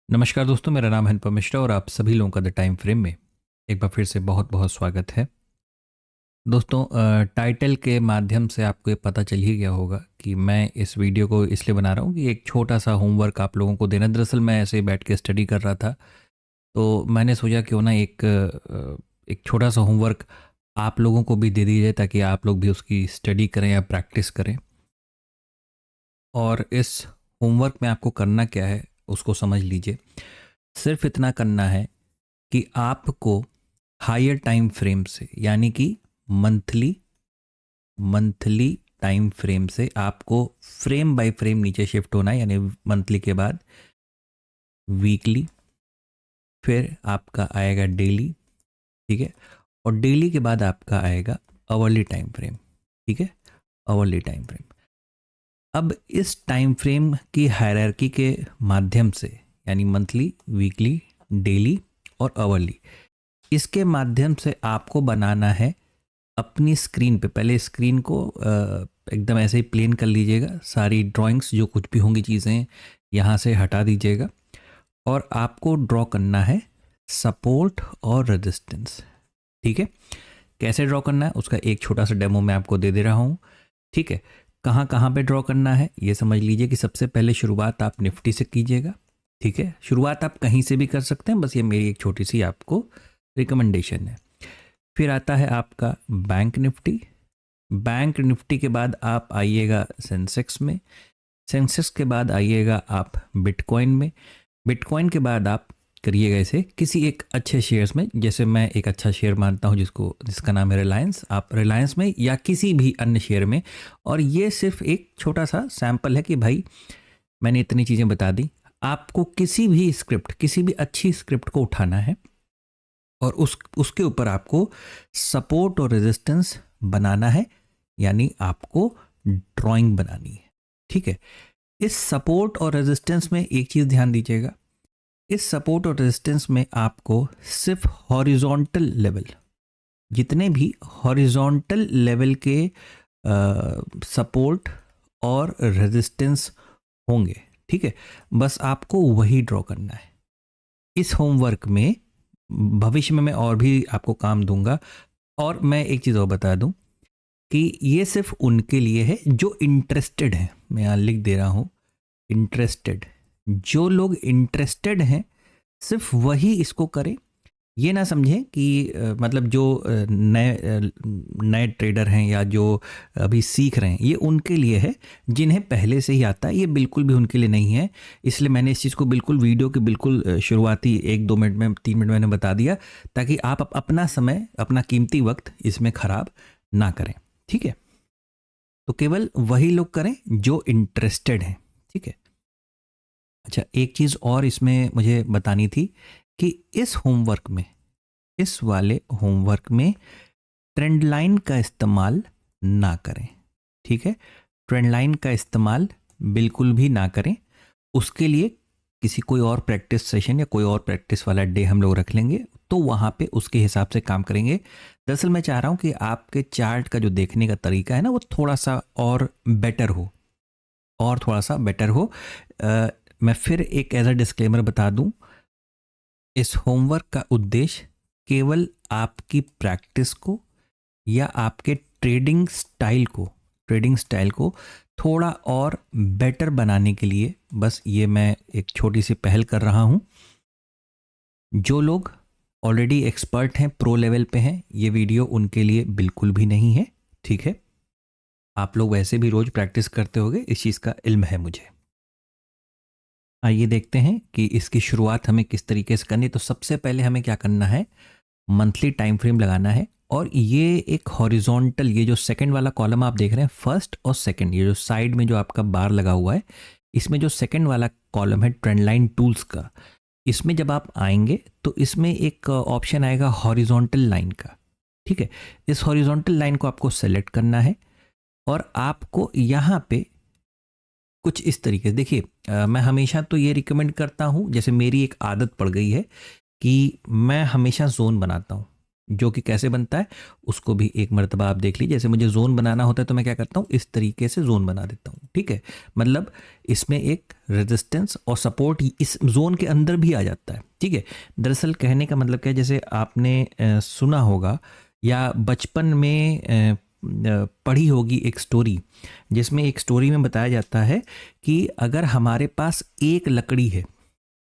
नमस्कार दोस्तों, मेरा नाम है अनुपम मिश्रा और आप सभी लोगों का द टाइम फ्रेम में एक बार फिर से बहुत बहुत स्वागत है। दोस्तों, टाइटल के माध्यम से आपको ये पता चल ही गया होगा कि मैं इस वीडियो को इसलिए बना रहा हूँ कि एक छोटा सा होमवर्क आप लोगों को देना। दरअसल मैं ऐसे ही बैठ के स्टडी कर रहा था, तो मैंने सोचा क्यों ना एक छोटा सा होमवर्क आप लोगों को भी दे दी जाए ताकि आप लोग भी उसकी स्टडी करें या प्रैक्टिस करें। और इस होमवर्क में आपको करना क्या है उसको समझ लीजिए। सिर्फ इतना करना है कि आपको हायर टाइम फ्रेम से, यानी कि मंथली मंथली टाइम फ्रेम से आपको फ्रेम बाय फ्रेम नीचे शिफ्ट होना है। यानी मंथली के बाद वीकली, फिर आपका आएगा डेली, ठीक है। और डेली के बाद आपका आएगा आवरली टाइम फ्रेम, ठीक है, आवरली टाइम फ्रेम। अब इस टाइम फ्रेम की हायरार्की के माध्यम से, यानी मंथली, वीकली, डेली और आवरली, इसके माध्यम से आपको बनाना है अपनी स्क्रीन पे। पहले स्क्रीन को एकदम ऐसे ही प्लेन कर लीजिएगा। सारी ड्राइंग्स जो कुछ भी होंगी चीज़ें यहाँ से हटा दीजिएगा और आपको ड्रॉ करना है सपोर्ट और रेजिस्टेंस, ठीक है। कैसे ड्रॉ करना है उसका एक छोटा सा डेमो मैं आपको दे दे रहा हूँ, ठीक है। कहाँ कहाँ पे ड्रॉ करना है ये समझ लीजिए कि सबसे पहले शुरुआत आप निफ्टी से कीजिएगा, ठीक है। शुरुआत आप कहीं से भी कर सकते हैं, बस ये मेरी एक छोटी सी आपको रिकमेंडेशन है। फिर आता है आपका बैंक निफ्टी। बैंक निफ्टी के बाद आप आइएगा सेंसेक्स में। सेंसेक्स के बाद आइएगा आप बिटकॉइन में। बिटकॉइन के बाद आप करिएगा इसे किसी एक अच्छे शेयर्स में। जैसे मैं एक अच्छा शेयर मानता हूँ जिसका नाम है रिलायंस। आप रिलायंस में या किसी भी अन्य शेयर में। और ये सिर्फ एक छोटा सा सैंपल है कि भाई मैंने इतनी चीज़ें बता दी। आपको किसी भी स्क्रिप्ट, किसी भी अच्छी स्क्रिप्ट को उठाना है और उसके ऊपर आपको सपोर्ट और रेजिस्टेंस बनाना है, यानी आपको ड्राइंग बनानी है, ठीक है। इस सपोर्ट और रेजिस्टेंस में एक चीज़ ध्यान दीजिएगा। इस सपोर्ट और रेजिस्टेंस में आपको सिर्फ हॉरिजॉन्टल लेवल, जितने भी हॉरिजॉन्टल लेवल के सपोर्ट और रेजिस्टेंस होंगे, ठीक है, बस आपको वही ड्रॉ करना है। इस होमवर्क में भविष्य में मैं और भी आपको काम दूंगा। और मैं एक चीज़ और बता दूं कि ये सिर्फ उनके लिए है जो इंटरेस्टेड हैं। मैं यहाँ लिख दे रहा हूँ इंटरेस्टेड। जो लोग इंटरेस्टेड हैं सिर्फ वही इसको करें। ये ना समझें कि मतलब जो नए नए ट्रेडर हैं या जो अभी सीख रहे हैं, ये उनके लिए है। जिन्हें पहले से ही आता है ये बिल्कुल भी उनके लिए नहीं है। इसलिए मैंने इस चीज़ को बिल्कुल वीडियो के बिल्कुल शुरुआती 1-2 मिनट में, 3 मिनट मैंने बता दिया, ताकि आप अपना समय, अपना कीमती वक्त इसमें ख़राब ना करें, ठीक है। तो केवल वही लोग करें जो इंटरेस्टेड हैं, ठीक है। अच्छा, एक चीज़ और इसमें मुझे बतानी थी कि इस होमवर्क में, इस वाले होमवर्क में ट्रेंड लाइन का इस्तेमाल ना करें, ठीक है। ट्रेंड लाइन का इस्तेमाल बिल्कुल भी ना करें। उसके लिए किसी कोई और प्रैक्टिस सेशन या कोई और प्रैक्टिस वाला डे हम लोग रख लेंगे, तो वहाँ पे उसके हिसाब से काम करेंगे। दरअसल मैं चाह रहा हूँ कि आपके चार्ट का जो देखने का तरीका है ना, वो थोड़ा सा और बेटर हो, और थोड़ा सा बेटर हो। मैं फिर एक एज अ डिस्क्लेमर बता दूं, इस होमवर्क का उद्देश्य केवल आपकी प्रैक्टिस को या आपके ट्रेडिंग स्टाइल को थोड़ा और बेटर बनाने के लिए, बस ये मैं एक छोटी सी पहल कर रहा हूं। जो लोग ऑलरेडी एक्सपर्ट हैं, प्रो लेवल पे हैं, ये वीडियो उनके लिए बिल्कुल भी नहीं है, ठीक है। आप लोग वैसे भी रोज प्रैक्टिस करते होंगे, इस चीज़ का इल्म है मुझे। आइए देखते हैं कि इसकी शुरुआत हमें किस तरीके से करनी है। तो सबसे पहले हमें क्या करना है, मंथली टाइम फ्रेम लगाना है। और ये एक हॉरिजॉन्टल, ये जो सेकंड वाला कॉलम आप देख रहे हैं, फर्स्ट और सेकंड, ये जो साइड में जो आपका बार लगा हुआ है, इसमें जो सेकंड वाला कॉलम है ट्रेंड लाइन टूल्स का, इसमें जब आप आएंगे तो इसमें एक ऑप्शन आएगा हॉरिजॉन्टल लाइन का, ठीक है। इस हॉरिजॉन्टल लाइन को आपको सेलेक्ट करना है और आपको यहाँ पे कुछ इस तरीके से देखिए। मैं हमेशा तो ये रिकमेंड करता हूँ, जैसे मेरी एक आदत पड़ गई है कि मैं हमेशा जोन बनाता हूँ। जो कि कैसे बनता है उसको भी एक मर्तबा आप देख लीजिए। जैसे मुझे जोन बनाना होता है तो मैं क्या करता हूँ, इस तरीके से जोन बना देता हूँ, ठीक है। मतलब इसमें एक रेजिस्टेंस और सपोर्ट इस जोन के अंदर भी आ जाता है, ठीक है। दरअसल कहने का मतलब क्या है, जैसे आपने सुना होगा या बचपन में पढ़ी होगी एक स्टोरी, जिसमें एक स्टोरी में बताया जाता है कि अगर हमारे पास एक लकड़ी है,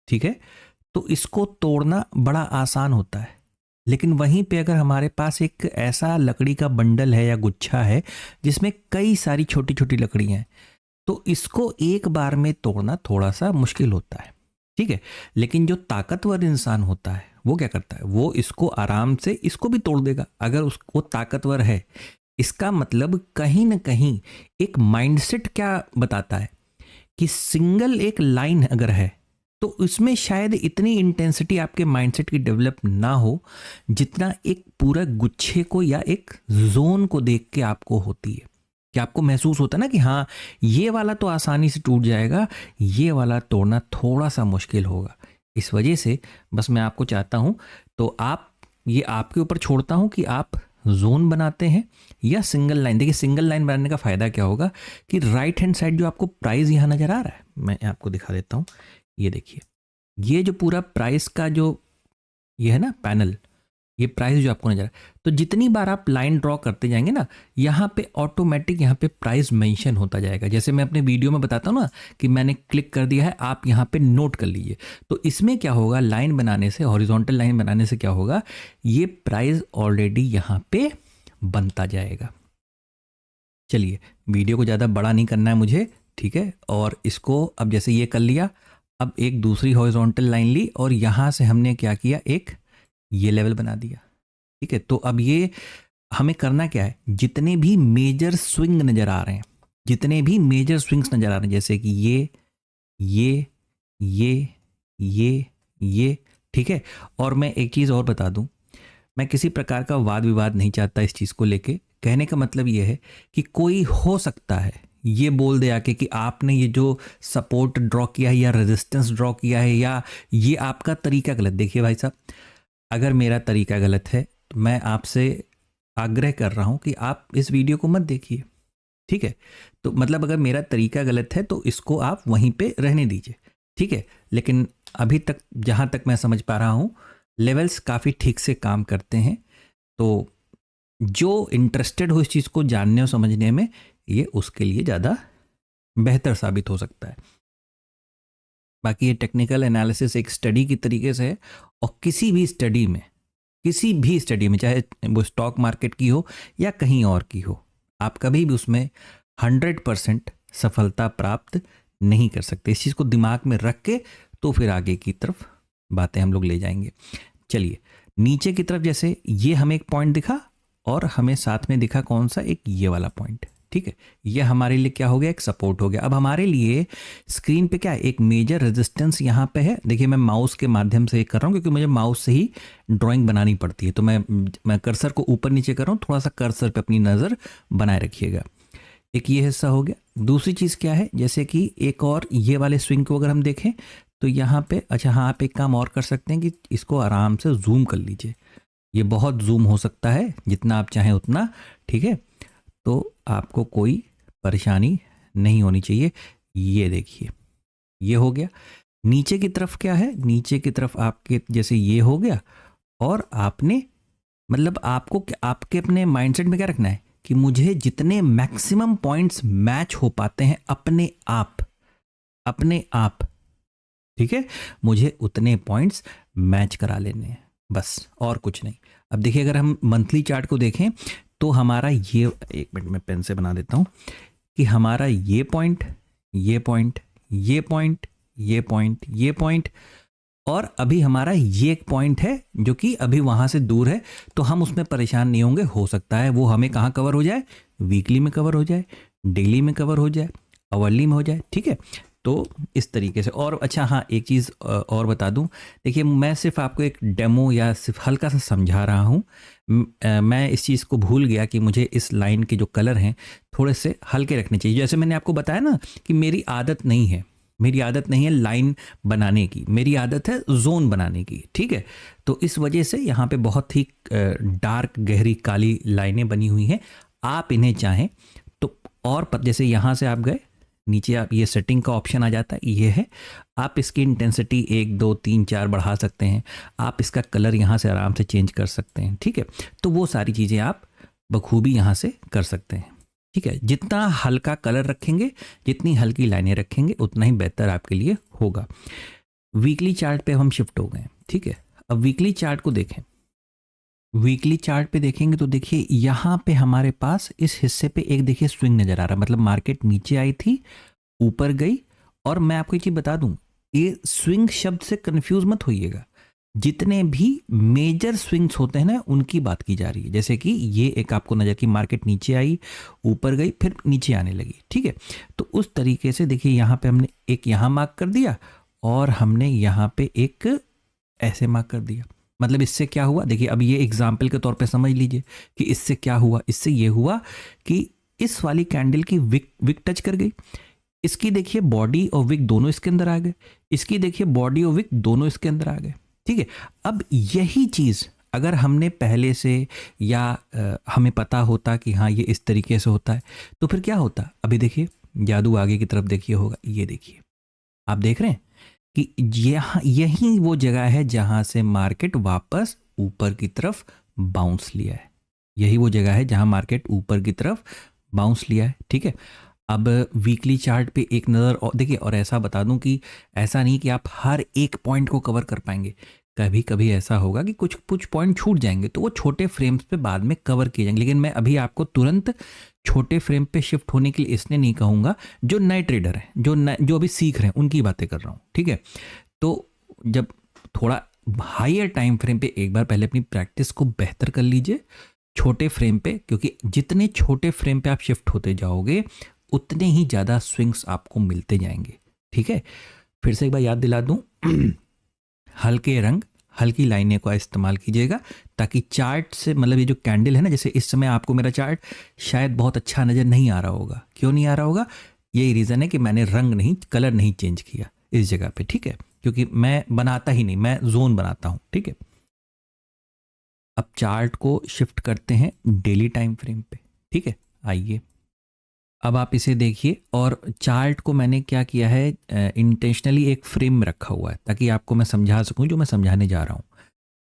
ठीक है, तो इसको तोड़ना बड़ा आसान होता है। लेकिन वहीं पे अगर हमारे पास एक ऐसा लकड़ी का बंडल है या गुच्छा है जिसमें कई सारी छोटी छोटी लकड़ियां हैं, तो इसको एक बार में तोड़ना थोड़ा सा मुश्किल होता है, ठीक है। लेकिन जो ताकतवर इंसान होता है वो क्या करता है, वो इसको आराम से इसको भी तोड़ देगा अगर उसको ताकतवर है। इसका मतलब कहीं ना कहीं एक माइंडसेट क्या बताता है कि सिंगल एक लाइन अगर है तो उसमें शायद इतनी इंटेंसिटी आपके माइंडसेट की डेवलप ना हो जितना एक पूरा गुच्छे को या एक जोन को देख के आपको होती है। कि आपको महसूस होता है ना कि हाँ, ये वाला तो आसानी से टूट जाएगा, ये वाला तोड़ना थोड़ा सा मुश्किल होगा। इस वजह से बस मैं आपको चाहता हूँ, तो आप ये आपके ऊपर छोड़ता हूँ कि आप जोन बनाते हैं या सिंगल लाइन। देखिए सिंगल लाइन बनाने का फ़ायदा क्या होगा कि राइट हैंड साइड जो आपको प्राइस यहाँ नज़र आ रहा है, मैं आपको दिखा देता हूँ। ये देखिए, ये जो पूरा प्राइस का जो ये है ना पैनल, ये प्राइस जो आपको नजर आ रहा है, तो जितनी बार आप लाइन ड्रॉ करते जाएंगे ना, यहाँ पे ऑटोमेटिक यहाँ पे प्राइस मेंशन होता जाएगा। जैसे मैं अपने वीडियो में बताता हूँ ना कि मैंने क्लिक कर दिया है, आप यहाँ पे नोट कर लीजिए। तो इसमें क्या होगा, लाइन बनाने से, हॉरिजॉन्टल लाइन बनाने से क्या होगा, ये प्राइस ऑलरेडी यहाँ पे बनता जाएगा। चलिए, वीडियो को ज़्यादा बड़ा नहीं करना है मुझे, ठीक है। और इसको अब जैसे ये कर लिया, अब एक दूसरी हॉरिजॉन्टल लाइन ली और यहाँ से हमने क्या किया, एक ये लेवल बना दिया, ठीक है। तो अब ये हमें करना क्या है, जितने भी मेजर स्विंग नज़र आ रहे हैं, जितने भी मेजर स्विंग्स नज़र आ रहे हैं, जैसे कि ये ये ये, ठीक है। और मैं एक चीज़ और बता दूं, मैं किसी प्रकार का वाद विवाद नहीं चाहता इस चीज़ को लेके। कहने का मतलब ये है कि कोई हो सकता है ये बोल दे आके कि आपने ये जो सपोर्ट ड्रॉ किया है या रेजिस्टेंस ड्रॉ किया है या ये आपका तरीका गलत। देखिए भाई साहब, अगर मेरा तरीका गलत है तो मैं आपसे आग्रह कर रहा हूँ कि आप इस वीडियो को मत देखिए, ठीक है। तो मतलब अगर मेरा तरीका गलत है तो इसको आप वहीं पे रहने दीजिए, ठीक है। लेकिन अभी तक जहाँ तक मैं समझ पा रहा हूँ, लेवल्स काफ़ी ठीक से काम करते हैं। तो जो इंटरेस्टेड हो इस चीज़ को जानने और समझने में, ये उसके लिए ज़्यादा बेहतर साबित हो सकता है। बाकी ये टेक्निकल एनालिसिस एक स्टडी की तरीके से है, और किसी भी स्टडी में चाहे वो स्टॉक मार्केट की हो या कहीं और की हो, आप कभी भी उसमें 100% सफलता प्राप्त नहीं कर सकते। इस चीज़ को दिमाग में रख के तो फिर आगे की तरफ बातें हम लोग ले जाएंगे। चलिए, नीचे की तरफ जैसे ये हमें एक पॉइंट दिखा और हमें साथ में दिखा कौन सा, एक ये वाला पॉइंट, ठीक है। ये हमारे लिए क्या हो गया, एक सपोर्ट हो गया। अब हमारे लिए स्क्रीन पे क्या है, एक मेजर रेजिस्टेंस यहाँ पे है। देखिए मैं माउस के माध्यम से कर रहा हूँ क्योंकि मुझे माउस से ही ड्राइंग बनानी पड़ती है, तो मैं कर्सर को ऊपर नीचे कर रहा हूँ। थोड़ा सा कर्सर पे अपनी नज़र बनाए रखिएगा। एक ये हिस्सा हो गया। दूसरी चीज़ क्या है, जैसे कि एक और ये वाले स्विंग को अगर हम देखें तो यहाँ पे, अच्छा हाँ, आप एक काम और कर सकते हैं कि इसको आराम से जूम कर लीजिए। ये बहुत जूम हो सकता है, जितना आप चाहें उतना, ठीक है। तो आपको कोई परेशानी नहीं होनी चाहिए। ये देखिए, ये हो गया। नीचे की तरफ क्या है, नीचे की तरफ आपके जैसे ये हो गया, और आपने मतलब आपको आपके अपने माइंडसेट में क्या रखना है कि मुझे जितने मैक्सिमम पॉइंट्स मैच हो पाते हैं अपने आप, ठीक है, मुझे उतने पॉइंट्स मैच करा लेने हैं, बस और कुछ नहीं। अब देखिए, अगर हम मंथली चार्ट को देखें तो हमारा ये, एक मिनट में पेन से बना देता हूं, कि हमारा ये पॉइंट, ये पॉइंट, ये पॉइंट, ये पॉइंट, ये पॉइंट, और अभी हमारा ये एक पॉइंट है जो कि अभी वहां से दूर है, तो हम उसमें परेशान नहीं होंगे। हो सकता है वो हमें कहाँ कवर हो जाए, वीकली में कवर हो जाए, डेली में कवर हो जाए, आवरली में हो जाए, ठीक है। तो इस तरीके से। और अच्छा हाँ, एक चीज़ और बता दूं, देखिए मैं सिर्फ आपको एक डेमो या सिर्फ हल्का सा समझा रहा हूं। मैं इस चीज़ को भूल गया कि मुझे इस लाइन के जो कलर हैं थोड़े से हल्के रखने चाहिए। जैसे मैंने आपको बताया ना कि मेरी आदत नहीं है, मेरी आदत नहीं है लाइन बनाने की, मेरी आदत है जोन बनाने की, ठीक है। तो इस वजह से यहाँ पे बहुत ही डार्क गहरी काली लाइनें बनी हुई हैं। आप इन्हें चाहें तो और जैसे यहाँ से आप गए नीचे, आप ये सेटिंग का ऑप्शन आ जाता है, ये है। आप इसकी इंटेंसिटी 1 2 3 4 बढ़ा सकते हैं। आप इसका कलर यहाँ से आराम से चेंज कर सकते हैं, ठीक है। तो वो सारी चीज़ें आप बखूबी यहाँ से कर सकते हैं, ठीक है। जितना हल्का कलर रखेंगे, जितनी हल्की लाइनें रखेंगे, उतना ही बेहतर आपके लिए होगा। वीकली चार्ट पे हम शिफ्ट हो गए, ठीक है। अब वीकली चार्ट को देखें। वीकली चार्ट पे देखेंगे तो देखिए यहाँ पे हमारे पास इस हिस्से पे एक देखिए स्विंग नज़र आ रहा है, मतलब मार्केट नीचे आई थी, ऊपर गई। और मैं आपको एक चीज़ बता दूं, ये स्विंग शब्द से कंफ्यूज मत होइएगा। जितने भी मेजर स्विंग्स होते हैं ना, उनकी बात की जा रही है। जैसे कि ये एक आपको नजर की मार्केट नीचे आई, ऊपर गई, फिर नीचे आने लगी, ठीक है। तो उस तरीके से देखिए यहाँ पे हमने एक यहाँ मार्क कर दिया और हमने यहाँ पे एक ऐसे मार्क कर दिया। मतलब इससे क्या हुआ, देखिए अब ये एग्जाम्पल के तौर पे समझ लीजिए कि इससे क्या हुआ। इससे ये हुआ कि इस वाली कैंडल की विक टच कर गई, इसकी देखिए बॉडी और विक दोनों इसके अंदर आ गए, इसकी देखिए बॉडी और विक दोनों इसके अंदर आ गए, ठीक है। अब यही चीज़ अगर हमने पहले से या हमें पता होता कि हाँ ये इस तरीके से होता है, तो फिर क्या होता। अभी देखिए जादू आगे की तरफ देखिए होगा, ये देखिए आप देख रहे हैं कि यहाँ यही वो जगह है जहाँ से मार्केट वापस ऊपर की तरफ बाउंस लिया है। यही वो जगह है जहाँ मार्केट ऊपर की तरफ बाउंस लिया है, ठीक है। अब वीकली चार्ट पे एक नज़र और देखिए, और ऐसा बता दूं कि ऐसा नहीं कि आप हर एक पॉइंट को कवर कर पाएंगे। कभी कभी ऐसा होगा कि कुछ कुछ पॉइंट छूट जाएंगे, तो वो छोटे फ्रेम्स पे बाद में कवर किए जाएंगे। लेकिन मैं अभी आपको तुरंत छोटे फ्रेम पे शिफ्ट होने के लिए इसलिए नहीं कहूँगा। जो नए ट्रेडर हैं, जो अभी सीख रहे हैं, उनकी बातें कर रहा हूँ, ठीक है। तो जब थोड़ा हायर टाइम फ्रेम पे एक बार पहले अपनी प्रैक्टिस को बेहतर कर लीजिए छोटे फ्रेम पे, क्योंकि जितने छोटे फ्रेम पे आप शिफ्ट होते जाओगे उतने ही ज़्यादा स्विंग्स आपको मिलते जाएंगे, ठीक है। फिर से एक बार याद दिला दूं, हल्के रंग, हल्की लाइनें का इस्तेमाल कीजिएगा ताकि चार्ट से, मतलब ये जो कैंडल है ना, जैसे इस समय आपको मेरा चार्ट शायद बहुत अच्छा नज़र नहीं आ रहा होगा। क्यों नहीं आ रहा होगा? यही रीज़न है कि मैंने रंग नहीं, कलर नहीं चेंज किया इस जगह पे, ठीक है, क्योंकि मैं बनाता ही नहीं, मैं जोन बनाता हूँ, ठीक है। अब चार्ट को शिफ्ट करते हैं डेली टाइम फ्रेम पे, ठीक है। आइए अब आप इसे देखिए, और चार्ट को मैंने क्या किया है, इंटेंशनली एक फ्रेम में रखा हुआ है ताकि आपको मैं समझा सकूं जो मैं समझाने जा रहा हूं।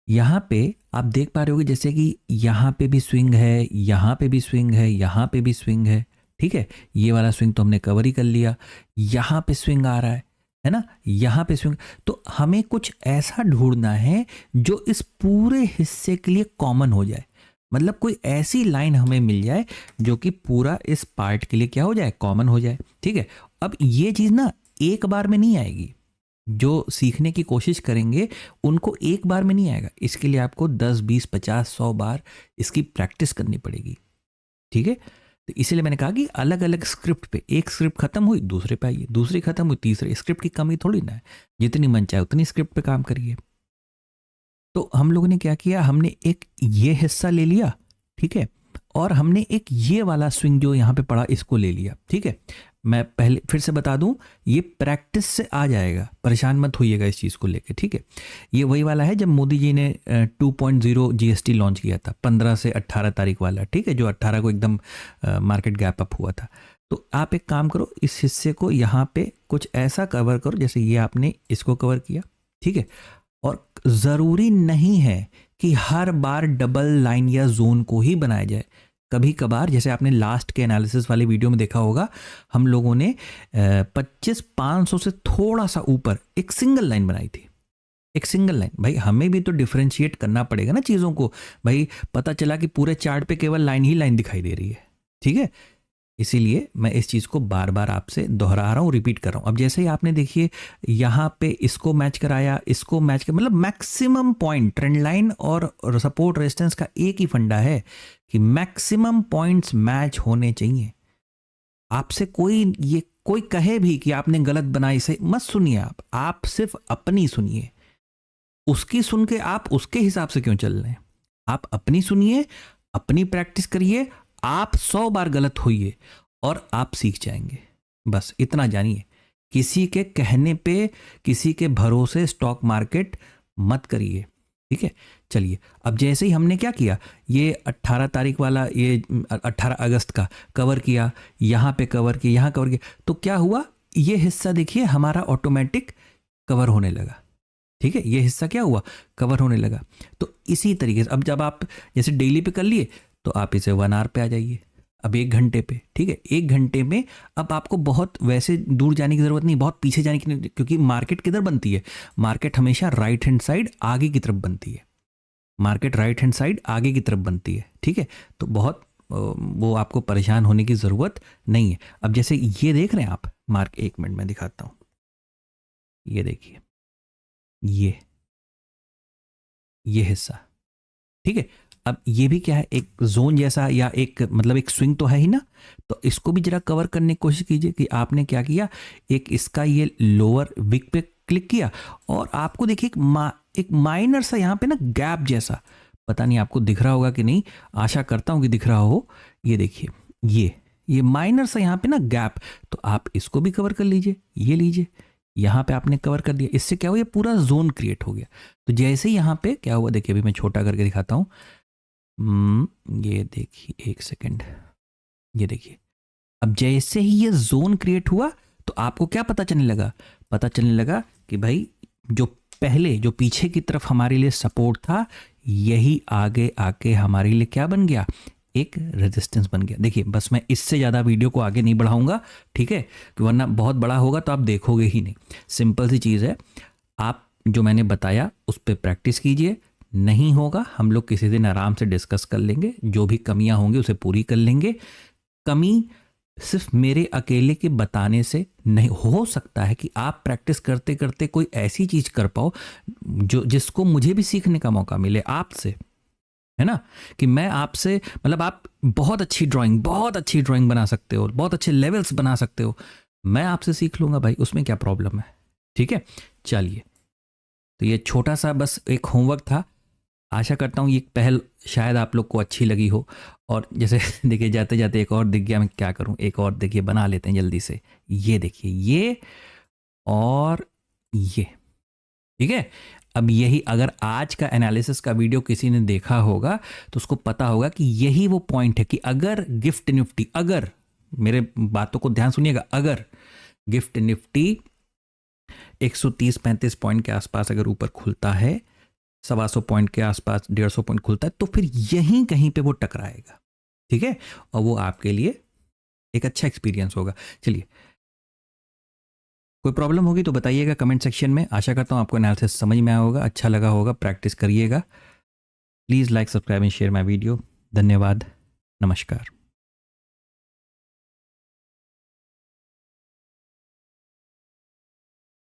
यहाँ पे आप देख पा रहे होगे जैसे कि यहाँ पे भी स्विंग है, यहाँ पे भी स्विंग है, यहाँ पे भी स्विंग है, ठीक है। ये वाला स्विंग तो हमने कवर ही कर लिया। यहाँ पे स्विंग आ रहा है ना, यहाँ पे स्विंग। तो हमें कुछ ऐसा ढूंढना है जो इस पूरे हिस्से के लिए कॉमन हो जाए। मतलब कोई ऐसी लाइन हमें मिल जाए जो कि पूरा इस पार्ट के लिए क्या हो जाए, कॉमन हो जाए, ठीक है। अब ये चीज़ ना एक बार में नहीं आएगी। जो सीखने की कोशिश करेंगे उनको एक बार में नहीं आएगा। इसके लिए आपको 10 20 50 100 बार इसकी प्रैक्टिस करनी पड़ेगी, ठीक है। तो इसीलिए मैंने कहा कि अलग अलग स्क्रिप्ट पे, एक स्क्रिप्ट खत्म हुई दूसरे पे आइए, दूसरी खत्म हुई तीसरे। स्क्रिप्ट की कमी थोड़ी ना है, जितनी मन चाहे उतनी स्क्रिप्ट पे काम करिए। तो हम लोगों ने क्या किया, हमने एक ये हिस्सा ले लिया, ठीक है, और हमने एक ये वाला स्विंग जो यहाँ पे पड़ा इसको ले लिया, ठीक है। मैं पहले फिर से बता दूं, ये प्रैक्टिस से आ जाएगा, परेशान मत होइएगा इस चीज़ को लेके, ठीक है। ये वही वाला है जब मोदी जी ने 2.0 जीएसटी लॉन्च किया था, 15 से 18 तारीख वाला, ठीक है, जो 18 को एकदम मार्केट गैप अप हुआ था। तो आप एक काम करो, इस हिस्से को यहाँ पे कुछ ऐसा कवर करो जैसे ये आपने इसको कवर किया, ठीक है। और ज़रूरी नहीं है कि हर बार डबल लाइन या जोन को ही बनाया जाए। कभी कभार, जैसे आपने लास्ट के एनालिसिस वाले वीडियो में देखा होगा, हम लोगों ने 2500 से थोड़ा सा ऊपर एक सिंगल लाइन बनाई थी, एक सिंगल लाइन। भाई हमें भी तो डिफरेंशिएट करना पड़ेगा ना चीज़ों को। भाई पता चला कि पूरे चार्ट पे केवल लाइन ही लाइन दिखाई दे रही है, ठीक है। इसीलिए मैं इस चीज़ को बार बार आपसे दोहरा रहा हूँ, रिपीट कर रहा हूँ। अब जैसे ही आपने देखिए यहाँ पे इसको मैच कराया, इसको मैच कर, मतलब मैक्सिमम पॉइंट, ट्रेंड लाइन और सपोर्ट रेजिस्टेंस का एक ही फंडा है कि मैक्सिमम पॉइंट्स मैच होने चाहिए। आपसे कोई कहे भी कि आपने गलत बनाई, से मत सुनिए। आप सिर्फ अपनी सुनिए। उसकी सुन के आप उसके हिसाब से क्यों चल रहे हैं? आप अपनी सुनिए, अपनी प्रैक्टिस करिए। आप 100 बार गलत होइए और आप सीख जाएंगे। बस इतना जानिए किसी के कहने पे, किसी के भरोसे स्टॉक मार्केट मत करिए, ठीक है। चलिए, अब जैसे ही हमने क्या किया, ये 18 तारीख वाला, ये 18 अगस्त का कवर किया, यहाँ पे कवर किया, यहाँ कवर किया, तो क्या हुआ, ये हिस्सा देखिए हमारा ऑटोमेटिक कवर होने लगा, ठीक है। ये हिस्सा क्या हुआ, कवर होने लगा। तो इसी तरीके से अब जब आप जैसे डेली पे कर लिए, तो आप इसे 1 आवर पे आ जाइए, अब 1 घंटे पे, ठीक है। 1 घंटे में अब आपको बहुत वैसे दूर जाने की ज़रूरत नहीं, बहुत पीछे जाने की नहीं, क्योंकि मार्केट किधर बनती है, मार्केट हमेशा राइट हैंड साइड आगे की तरफ बनती है, मार्केट राइट हैंड साइड आगे की तरफ बनती है, ठीक है। तो बहुत वो आपको परेशान होने की ज़रूरत नहीं है। अब जैसे ये देख रहे हैं आप मार्क, 1 मिनट में दिखाता हूँ, ये देखिए, ये हिस्सा, ठीक है। अब ये भी क्या है, एक जोन जैसा, या एक मतलब एक स्विंग तो है ही ना, तो इसको भी जरा कवर करने की कोशिश कीजिए कि आपने क्या किया, एक इसका ये लोअर विक पे क्लिक किया, और आपको देखिए एक माइनर सा यहाँ पे ना गैप जैसा, पता नहीं आपको दिख रहा होगा कि नहीं, आशा करता हूँ कि दिख रहा हो। ये देखिए, ये माइनर सा यहाँ पे ना गैप, तो आप इसको भी कवर कर लीजिए, ये लीजिए, यहाँ पे आपने कवर कर दिया, इससे क्या हुआ, ये पूरा जोन क्रिएट हो गया। तो जैसे ही यहाँ पे क्या हुआ, देखिए अभी मैं छोटा करके दिखाता हूँ, ये देखिए, 1 सेकेंड, ये देखिए, अब जैसे ही ये जोन क्रिएट हुआ, तो आपको क्या पता चलने लगा कि भाई जो पीछे की तरफ हमारे लिए सपोर्ट था, यही आगे आके हमारे लिए क्या बन गया, एक रेजिस्टेंस बन गया। देखिए, बस मैं इससे ज़्यादा वीडियो को आगे नहीं बढ़ाऊंगा, ठीक है, कि वरना बहुत बड़ा होगा तो आप देखोगे ही नहीं। सिंपल सी चीज़ है, आप जो मैंने बताया उस पर प्रैक्टिस कीजिए, नहीं होगा हम लोग किसी दिन आराम से डिस्कस कर लेंगे, जो भी कमियां होंगी उसे पूरी कर लेंगे। कमी सिर्फ मेरे अकेले के बताने से नहीं हो सकता है कि आप प्रैक्टिस करते करते कोई ऐसी चीज़ कर पाओ जिसको मुझे भी सीखने का मौका मिले आपसे, है ना, कि मैं आपसे, मतलब आप बहुत अच्छी ड्राइंग बना सकते हो, बहुत अच्छे लेवल्स बना सकते हो, मैं आपसे सीख लूँगा भाई, उसमें क्या प्रॉब्लम है, ठीक है। चलिए, तो ये छोटा सा बस एक होमवर्क था, आशा करता हूँ ये पहल शायद आप लोग को अच्छी लगी हो। और जैसे देखिए, जाते जाते एक और दिख गया, मैं क्या करूँ, एक और देखिए बना लेते हैं जल्दी से, ये देखिए, ये और ये, ठीक है। अब यही अगर आज का एनालिसिस का वीडियो किसी ने देखा होगा तो उसको पता होगा कि यही वो पॉइंट है कि अगर गिफ्ट निफ्टी, अगर मेरे बातों को ध्यान सुनिएगा, अगर गिफ्ट निफ्टी 130-35 पॉइंट के आसपास अगर ऊपर खुलता है, 125 पॉइंट के आसपास, 150 पॉइंट खुलता है, तो फिर यहीं कहीं पे वो टकराएगा, ठीक है, और वो आपके लिए एक अच्छा एक्सपीरियंस होगा। चलिए, कोई प्रॉब्लम होगी तो बताइएगा कमेंट सेक्शन में। आशा करता हूँ आपको एनालिसिस समझ में आया होगा, अच्छा लगा होगा, प्रैक्टिस करिएगा। Please like, subscribe and share my video. धन्यवाद, नमस्कार।